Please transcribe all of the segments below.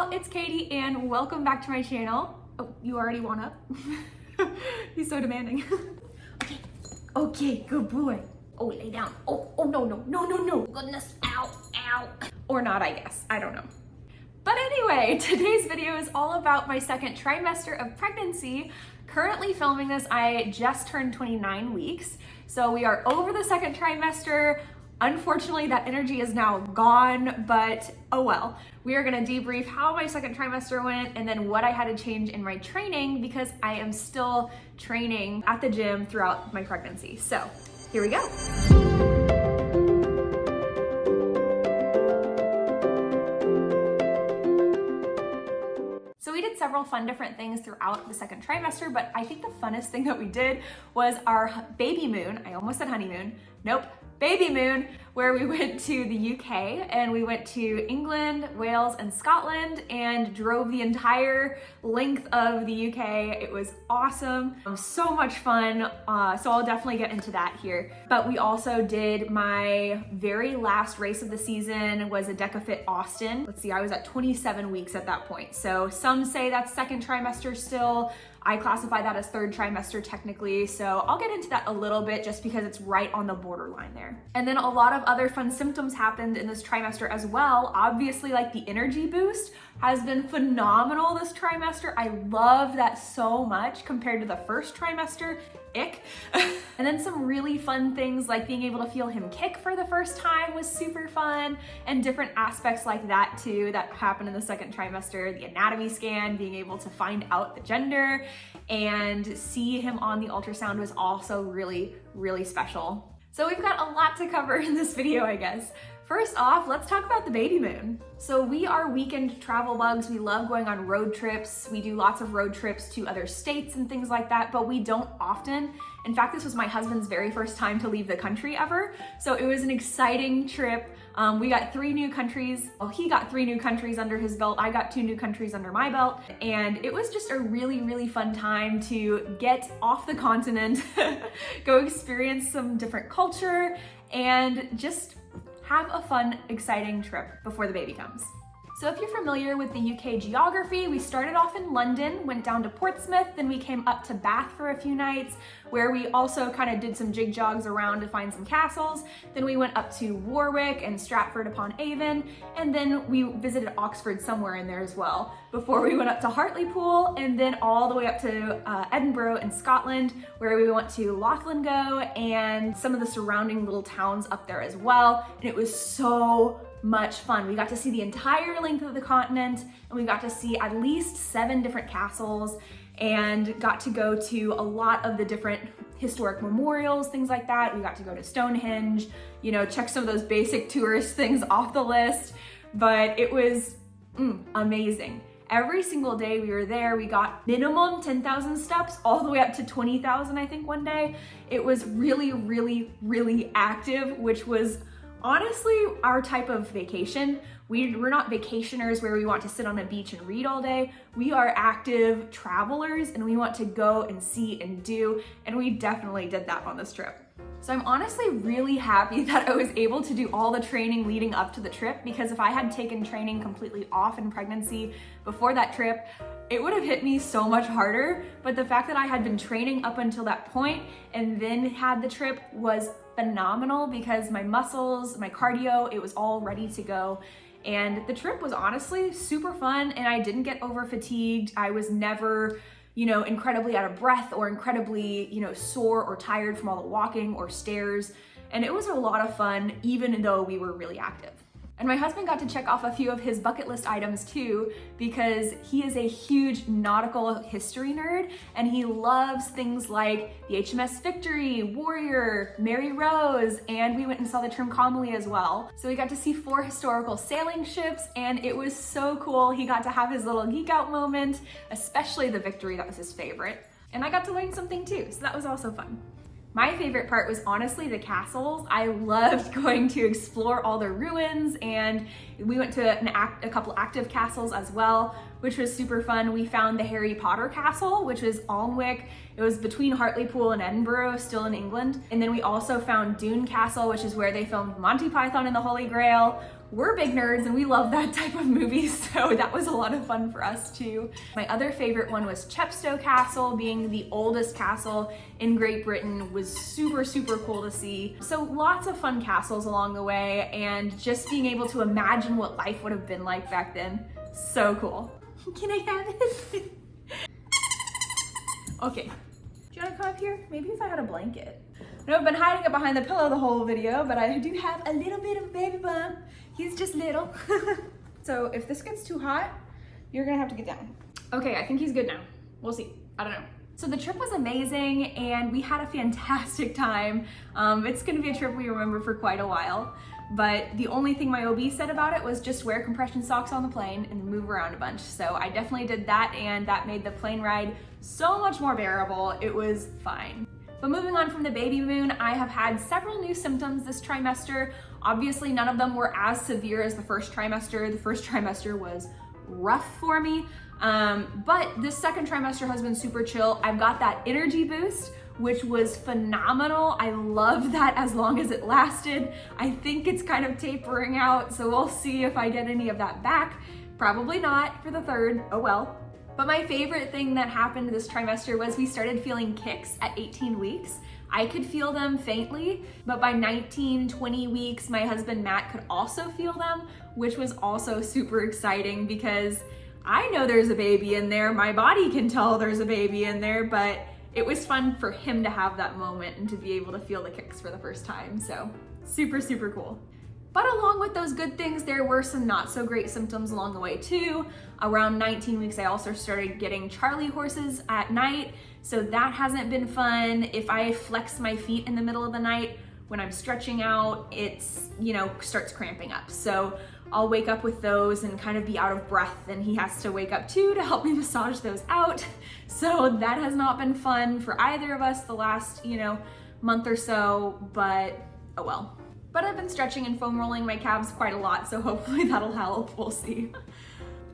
y'all, it's Katie and welcome back to my channel. Oh, you already want up? He's so demanding. Okay, good boy. Oh, lay down. Oh, no. Goodness, ow. Or not, I guess, I don't know. But anyway, today's video is all about my second trimester of pregnancy. Currently filming this, I just turned 29 weeks. So we are over the second trimester. Unfortunately, that energy is now gone, but oh well. We are gonna debrief how my second trimester went and then what I had to change in my training because I am still training at the gym throughout my pregnancy. So here we go. So we did several fun different things throughout the second trimester, but I think the funnest thing that we did was our baby moon. I almost said honeymoon. Nope. Baby moon, where we went to the UK and we went to England, Wales, and Scotland and drove the entire length of the UK. It was awesome. So much fun. So I'll definitely get into that here. But we also did my very last race of the season was a Deka Fit Austin. Let's see, I was at 27 weeks at that point. So some say that's second trimester still. I classify that as third trimester technically, so I'll get into that a little bit just because it's right on the borderline there. And then a lot of other fun symptoms happened in this trimester as well. Obviously, like the energy boost has been phenomenal this trimester. I love that so much compared to the first trimester. Ick. And then some really fun things like being able to feel him kick for the first time was super fun, and different aspects like that too that happened in the second trimester. The anatomy scan, being able to find out the gender and see him on the ultrasound was also really, really special. So we've got a lot to cover in this video, I guess. First off, let's talk about the baby moon. So we are weekend travel bugs. We love going on road trips. We do lots of road trips to other states and things like that, but we don't often. In fact, this was my husband's very first time to leave the country ever. So it was an exciting trip. We got 3 new countries. Well, he got 3 new countries under his belt. I got 2 new countries under my belt. And it was just a really, really fun time to get off the continent, go experience some different culture, and just have a fun, exciting trip before the baby comes. So if you're familiar with the UK geography, we started off in London, went down to Portsmouth, then we came up to Bath for a few nights, where we also kind of did some jig jogs around to find some castles. Then we went up to Warwick and Stratford upon Avon, and then we visited Oxford somewhere in there as well, before we went up to Hartlepool, and then all the way up to Edinburgh in Scotland, where we went to Linlithgow and some of the surrounding little towns up there as well. And it was so much fun. We got to see the entire length of the continent, and we got to see at least 7 different castles and got to go to a lot of the different historic memorials, things like that. We got to go to Stonehenge, you know, check some of those basic tourist things off the list, but it was amazing. Every single day we were there, we got minimum 10,000 steps all the way up to 20,000, I think, one day. It was really, really, really active, which was honestly our type of vacation. We're not vacationers where we want to sit on a beach and read all day. We are active travelers and we want to go and see and do, and we definitely did that on this trip. So I'm honestly really happy that I was able to do all the training leading up to the trip, because if I had taken training completely off in pregnancy before that trip, it would have hit me so much harder. But the fact that I had been training up until that point and then had the trip was phenomenal, because my muscles, my cardio, it was all ready to go. And the trip was honestly super fun, and I didn't get over fatigued. I was never, you know, incredibly out of breath or incredibly, you know, sore or tired from all the walking or stairs. And it was a lot of fun, even though we were really active. And my husband got to check off a few of his bucket list items too, because he is a huge nautical history nerd, and he loves things like the HMS Victory, Warrior, Mary Rose, and we went and saw the Trimester as well. So we got to see 4 historical sailing ships, and it was so cool. He got to have his little geek out moment, especially the Victory, that was his favorite. And I got to learn something too, so that was also fun. My favorite part was honestly the castles. I loved going to explore all the ruins, and we went to a couple active castles as well, which was super fun. We found the Harry Potter castle, which was Alnwick. It was between Hartlepool and Edinburgh, still in England. And then we also found Doune Castle, which is where they filmed Monty Python and the Holy Grail. we're big nerds and we love that type of movie, so that was a lot of fun for us too. My other favorite one was Chepstow Castle. Being the oldest castle in Great Britain was super, super cool to see. So lots of fun castles along the way, and just being able to imagine what life would have been like back then. So cool. Can I have it? Okay. Do you want to come up here? Maybe if I had a blanket. No, I've been hiding it behind the pillow the whole video, but I do have a little bit of a baby bump. He's just little. So if this gets too hot, you're gonna have to get down. Okay, I think he's good now. We'll see. I don't know. So the trip was amazing and we had a fantastic time. It's gonna be a trip we remember for quite a while. But the only thing my OB said about it was just wear compression socks on the plane and move around a bunch. So I definitely did that, and that made the plane ride so much more bearable. It was fine. But moving on from the baby moon, I have had several new symptoms this trimester. Obviously, none of them were as severe as the first trimester. The first trimester was rough for me. But this second trimester has been super chill. I've got that energy boost, which was phenomenal. I love that as long as it lasted. I think it's kind of tapering out, so we'll see if I get any of that back. Probably not for the third, oh well. But my favorite thing that happened this trimester was we started feeling kicks at 18 weeks. I could feel them faintly, but by 19, 20 weeks, my husband Matt could also feel them, which was also super exciting because I know there's a baby in there. My body can tell there's a baby in there, but it was fun for him to have that moment and to be able to feel the kicks for the first time. So super, super cool. But along with those good things, there were some not so great symptoms along the way too. Around 19 weeks, I also started getting Charlie horses at night. So that hasn't been fun. If I flex my feet in the middle of the night, when I'm stretching out, it's, starts cramping up. So I'll wake up with those and kind of be out of breath, and he has to wake up too to help me massage those out. So that has not been fun for either of us the last, month or so, but oh well. But I've been stretching and foam rolling my calves quite a lot, so hopefully that'll help, we'll see.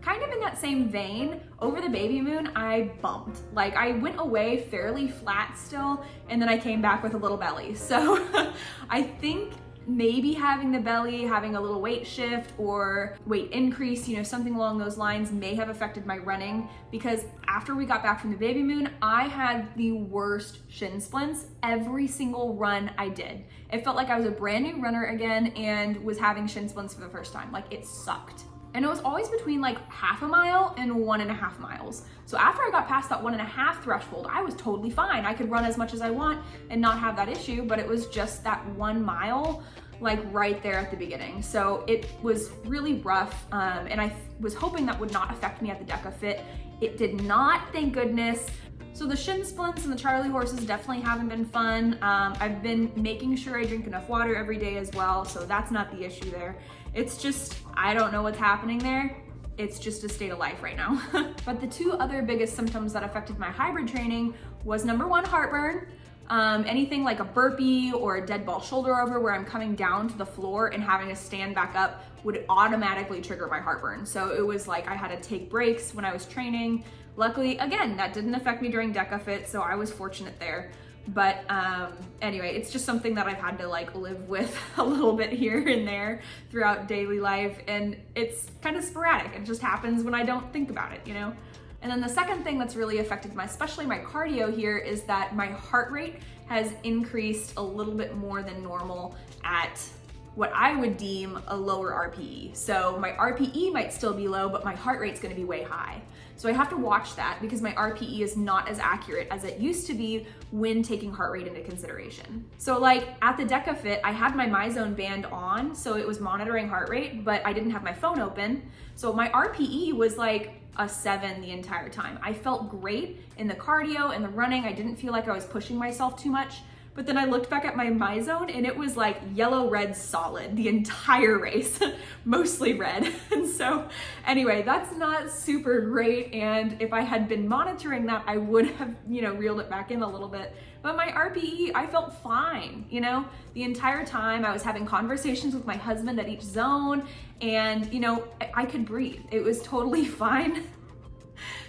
Kind of in that same vein, over the baby moon, I bumped. Like, I went away fairly flat still, and then I came back with a little belly. So I think maybe having the belly, having a little weight shift or weight increase, something along those lines may have affected my running, because after we got back from the baby moon, I had the worst shin splints every single run I did. It felt like I was a brand new runner again and was having shin splints for the first time. Like, it sucked. And it was always between like half a mile and 1.5 miles. So after I got past that 1.5 threshold, I was totally fine. I could run as much as I want and not have that issue, but it was just that 1 mile, like right there at the beginning. So it was really rough, and I was hoping that would not affect me at the Deka Fit. It did not, thank goodness. So the shin splints and the Charlie horses definitely haven't been fun. I've been making sure I drink enough water every day as well, so that's not the issue there. It's just, I don't know what's happening there. It's just a state of life right now. But the two other biggest symptoms that affected my hybrid training was number one, heartburn. Anything like a burpee or a dead ball shoulder over where I'm coming down to the floor and having to stand back up would automatically trigger my heartburn. So it was like I had to take breaks when I was training. Luckily, again, that didn't affect me during Deka Fit, so I was fortunate there. But anyway, it's just something that I've had to like live with a little bit here and there throughout daily life, and it's kind of sporadic. It just happens when I don't think about it, And then the second thing that's really affected especially my cardio here, is that my heart rate has increased a little bit more than normal at what I would deem a lower RPE. So my RPE might still be low, but my heart rate's gonna be way high. So I have to watch that because my RPE is not as accurate as it used to be when taking heart rate into consideration. So like at the Deka Fit, I had my MyZone band on, so it was monitoring heart rate, but I didn't have my phone open. So my RPE was like a 7 the entire time. I felt great in the cardio and the running. I didn't feel like I was pushing myself too much. But then I looked back at my MyZone and it was like yellow, red, solid the entire race, mostly red. And so anyway, that's not super great. And if I had been monitoring that, I would have, reeled it back in a little bit. But my RPE, I felt fine, the entire time. I was having conversations with my husband at each zone, and, I could breathe. It was totally fine.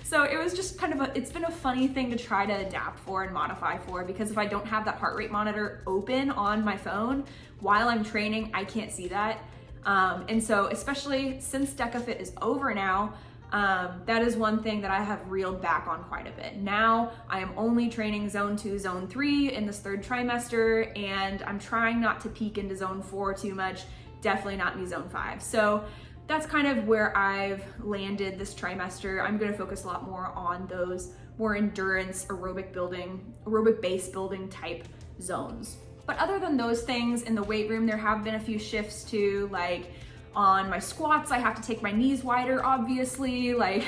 So it was just it's been a funny thing to try to adapt for and modify for, because if I don't have that heart rate monitor open on my phone while I'm training, I can't see that. And so especially since Deka Fit is over now, that is one thing that I have reeled back on quite a bit. Now I am only training zone 2, zone 3 in this 3rd trimester, and I'm trying not to peek into zone 4 too much, definitely not in zone 5. So that's kind of where I've landed this trimester. I'm gonna focus a lot more on those more endurance, aerobic base building type zones. But other than those things in the weight room, there have been a few shifts too, like on my squats, I have to take my knees wider, obviously, like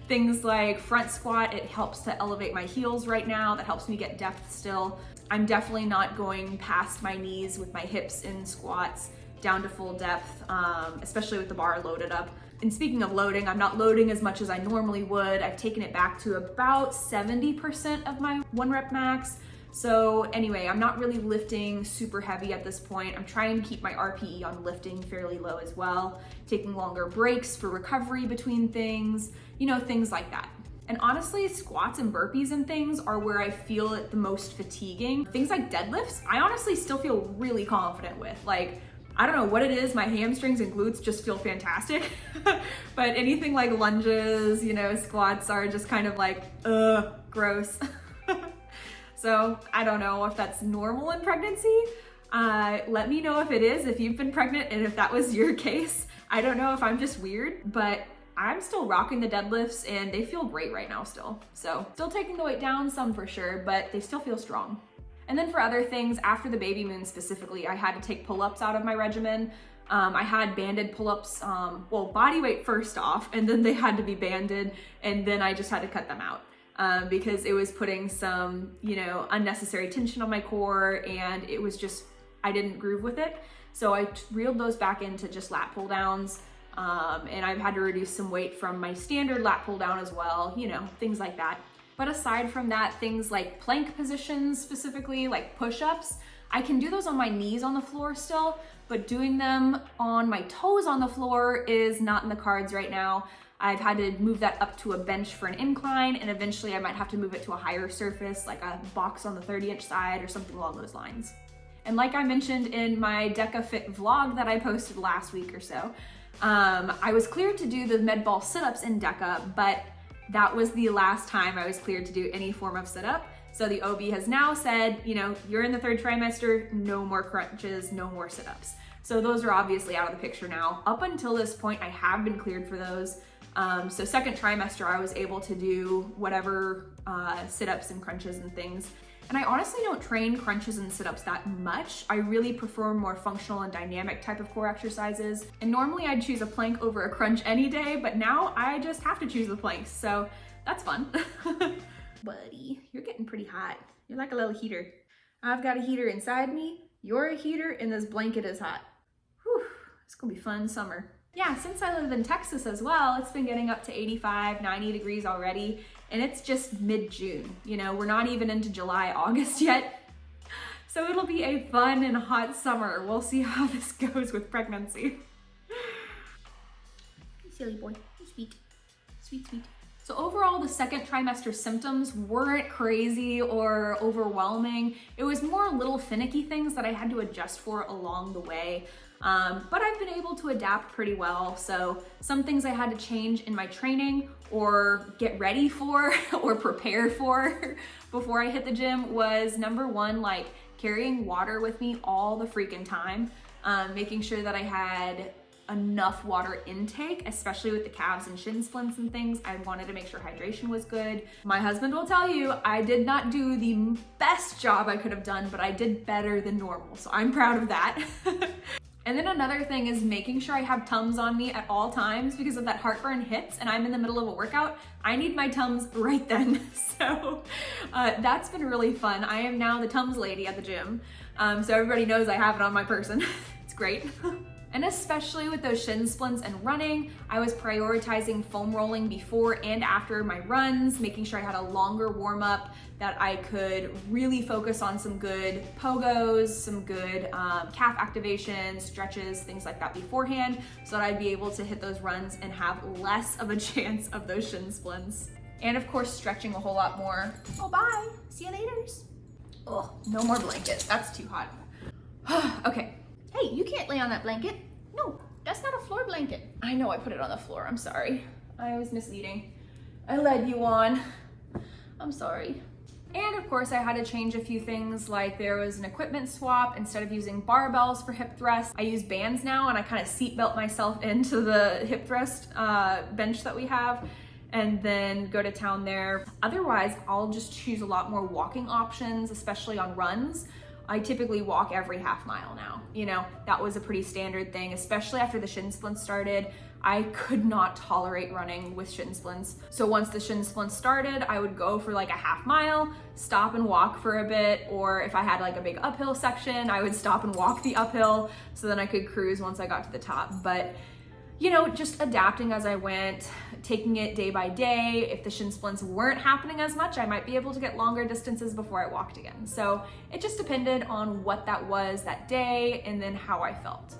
things like front squat, it helps to elevate my heels right now. That helps me get depth still. I'm definitely not going past my knees with my hips in squats down to full depth, especially with the bar loaded up. And speaking of loading, I'm not loading as much as I normally would. I've taken it back to about 70% of my 1 rep max. So anyway, I'm not really lifting super heavy at this point. I'm trying to keep my RPE on lifting fairly low as well, taking longer breaks for recovery between things, you know, things like that. And honestly, squats and burpees and things are where I feel it the most fatiguing. Things like deadlifts, I honestly still feel really confident with. Like, I don't know what it is, my hamstrings and glutes just feel fantastic. But anything like lunges, you know, squats are just kind of like, gross. So I don't know if that's normal in pregnancy. Let me know if it is, if you've been pregnant and if that was your case. I don't know if I'm just weird, but I'm still rocking the deadlifts and they feel great right now still. So still taking the weight down some for sure, but they still feel strong. And then for other things, after the baby moon specifically, I had to take pull-ups out of my regimen. I had banded pull-ups, well, body weight first off, and then they had to be banded, and then I just had to cut them out because it was putting some, you know, unnecessary tension on my core, and it was just, I didn't groove with it. So I reeled those back into just lat pull downs, and I've had to reduce some weight from my standard lat pull down as well, you know, things like that. But aside from that, things like plank positions specifically, like push-ups, I can do those on my knees on the floor still, but doing them on my toes on the floor is not in the cards right now. I've had to move that up to a bench for an incline, and eventually I might have to move it to a higher surface, like a box on the 30-inch side or something along those lines. And like I mentioned in my Deka Fit vlog that I posted last week or so, I was cleared to do the med ball sit-ups in Deka, but that was the last time I was cleared to do any form of sit-up. So the OB has now said, you know, you're in the 3rd trimester, no more crunches, no more sit-ups. So those are obviously out of the picture now. Up until this point, I have been cleared for those. So 2nd trimester, I was able to do whatever sit-ups and crunches and things. And I honestly don't train crunches and sit-ups that much. I really prefer more functional and dynamic type of core exercises. And normally I'd choose a plank over a crunch any day, but now I just have to choose the planks. So that's fun. Buddy, you're getting pretty hot. You're like a little heater. I've got a heater inside me, you're a heater, and this blanket is hot. Whew, it's gonna be fun summer. Yeah, since I live in Texas as well, it's been getting up to 85, 90 degrees already, and it's just mid-June. You know, we're not even into July, August yet. So it'll be a fun and hot summer. We'll see how this goes with pregnancy. You silly boy, you sweet, sweet, sweet. So overall, the 2nd trimester symptoms weren't crazy or overwhelming. It was more little finicky things that I had to adjust for along the way. But I've been able to adapt pretty well. So some things I had to change in my training or get ready for or prepare for before I hit the gym was number 1, like carrying water with me all the freaking time, making sure that I had enough water intake, especially with the calves and shin splints and things. I wanted to make sure hydration was good. My husband will tell you I did not do the best job I could have done, but I did better than normal. So I'm proud of that. And then another thing is making sure I have Tums on me at all times, because if that heartburn hits and I'm in the middle of a workout, I need my Tums right then. So that's been really fun. I am now the Tums lady at the gym. So everybody knows I have it on my person. It's great. And especially with those shin splints and running, I was prioritizing foam rolling before and after my runs, making sure I had a longer warm up, that I could really focus on some good pogos, some good calf activations, stretches, things like that beforehand, so that I'd be able to hit those runs and have less of a chance of those shin splints. And of course, stretching a whole lot more. Oh, bye, see you later. Oh, no more blanket, that's too hot. Okay. Hey, you can't lay on that blanket. No, that's not a floor blanket. I know I put it on the floor, I'm sorry. I was misleading. I led you on. I'm sorry. And of course I had to change a few things, like there was an equipment swap. Instead of using barbells for hip thrusts, I use bands now, and I kind of seatbelt myself into the hip thrust bench that we have and then go to town there. Otherwise, I'll just choose a lot more walking options, especially on runs. I typically walk every half mile now. You know, that was a pretty standard thing, especially after the shin splints started. I could not tolerate running with shin splints. So once the shin splints started, I would go for like a half mile, stop and walk for a bit, or if I had like a big uphill section, I would stop and walk the uphill so then I could cruise once I got to the top. But you know, just adapting as I went, taking it day by day. If the shin splints weren't happening as much, I might be able to get longer distances before I walked again. So it just depended on what that was that day and then how I felt.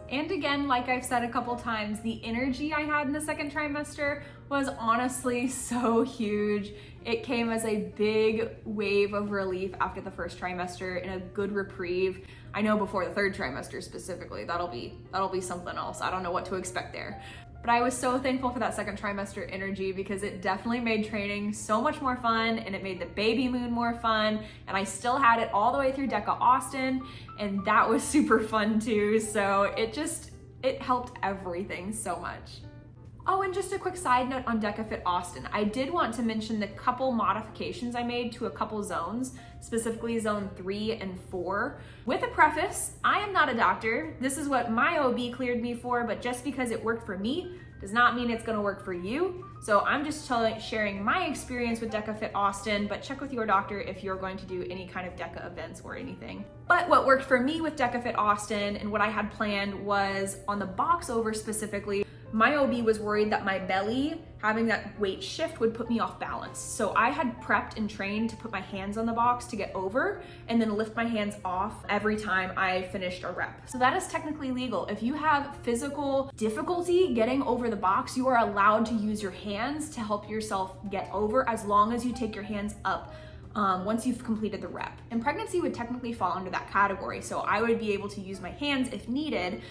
And again, like I've said a couple times, the energy I had in the second trimester was honestly so huge. It came as a big wave of relief after the first trimester and a good reprieve. I know before the third trimester specifically, that'll be something else. I don't know what to expect there. But I was so thankful for that second trimester energy because it definitely made training so much more fun, and it made the baby moon more fun. And I still had it all the way through Deka Austin, and that was super fun too. So it helped everything so much. Oh, and just a quick side note on Deka Fit Austin. I did want to mention the couple modifications I made to a couple zones, specifically zone 3 and 4. With a preface, I am not a doctor. This is what my OB cleared me for, but just because it worked for me does not mean it's gonna work for you. So I'm just sharing my experience with Deka Fit Austin, but check with your doctor if you're going to do any kind of Deka events or anything. But what worked for me with Deka Fit Austin and what I had planned was on the box over specifically, my OB was worried that my belly, having that weight shift, would put me off balance. So I had prepped and trained to put my hands on the box to get over and then lift my hands off every time I finished a rep. So that is technically legal. If you have physical difficulty getting over the box, you are allowed to use your hands to help yourself get over, as long as you take your hands up once you've completed the rep. And pregnancy would technically fall under that category. So I would be able to use my hands if needed,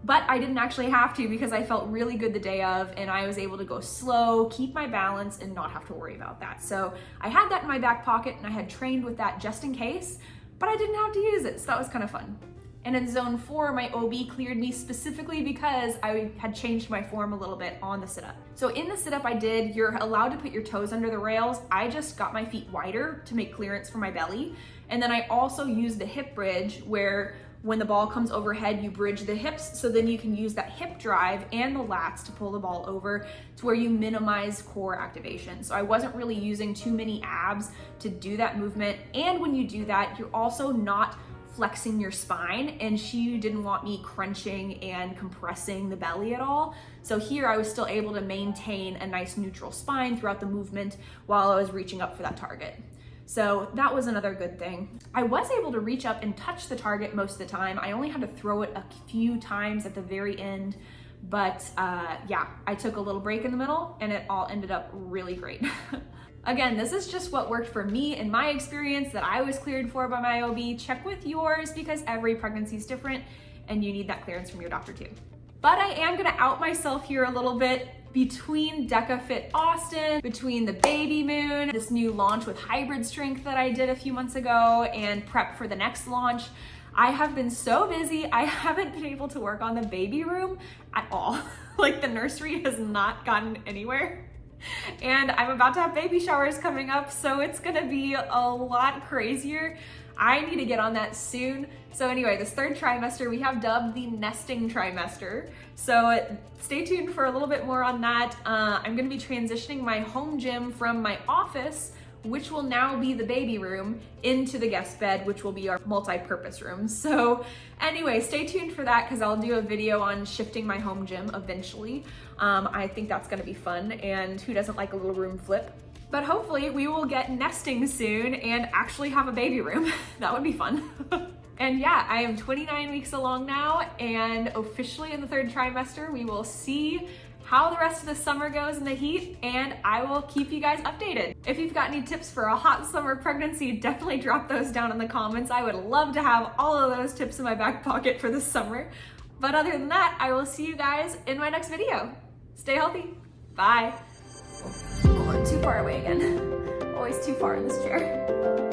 but I didn't actually have to because I felt really good the day of, and I was able to go slow, keep my balance, and not have to worry about that. So I had that in my back pocket, and I had trained with that just in case, but I didn't have to use it, so that was kind of fun. And in zone 4, my OB cleared me specifically because I had changed my form a little bit on the sit-up. So in the sit-up you're allowed to put your toes under the rails. I just got my feet wider to make clearance for my belly. And then I also used the hip bridge, where when the ball comes overhead, you bridge the hips, so then you can use that hip drive and the lats to pull the ball over to where you minimize core activation. So I wasn't really using too many abs to do that movement. And when you do that, you're also not flexing your spine, and she didn't want me crunching and compressing the belly at all. So here I was still able to maintain a nice neutral spine throughout the movement while I was reaching up for that target. So that was another good thing. I was able to reach up and touch the target most of the time. I only had to throw it a few times at the very end, but yeah, I took a little break in the middle and it all ended up really great. Again, this is just what worked for me in my experience that I was cleared for by my OB. Check with yours because every pregnancy is different and you need that clearance from your doctor too. But I am gonna out myself here a little bit. Between Deka Fit Austin, between the baby moon, this new launch with hybrid strength that I did a few months ago, and prep for the next launch, I have been so busy. I haven't been able to work on the baby room at all. Like, the nursery has not gotten anywhere. And I'm about to have baby showers coming up, so it's gonna be a lot crazier. I need to get on that soon. So anyway, this third trimester we have dubbed the nesting trimester. So stay tuned for a little bit more on that. I'm gonna be transitioning my home gym from my office, which will now be the baby room, into the guest bed, which will be our multi-purpose room. So anyway, stay tuned for that because I'll do a video on shifting my home gym eventually. I think that's gonna be fun, and who doesn't like a little room flip? But hopefully we will get nesting soon and actually have a baby room. That would be fun. And yeah, I am 29 weeks along now and officially in the third trimester. We will see how the rest of the summer goes in the heat, and I will keep you guys updated. If you've got any tips for a hot summer pregnancy, definitely drop those down in the comments. I would love to have all of those tips in my back pocket for this summer. But other than that, I will see you guys in my next video. Stay healthy. Bye. Oh, I'm too far away again. Always too far in this chair.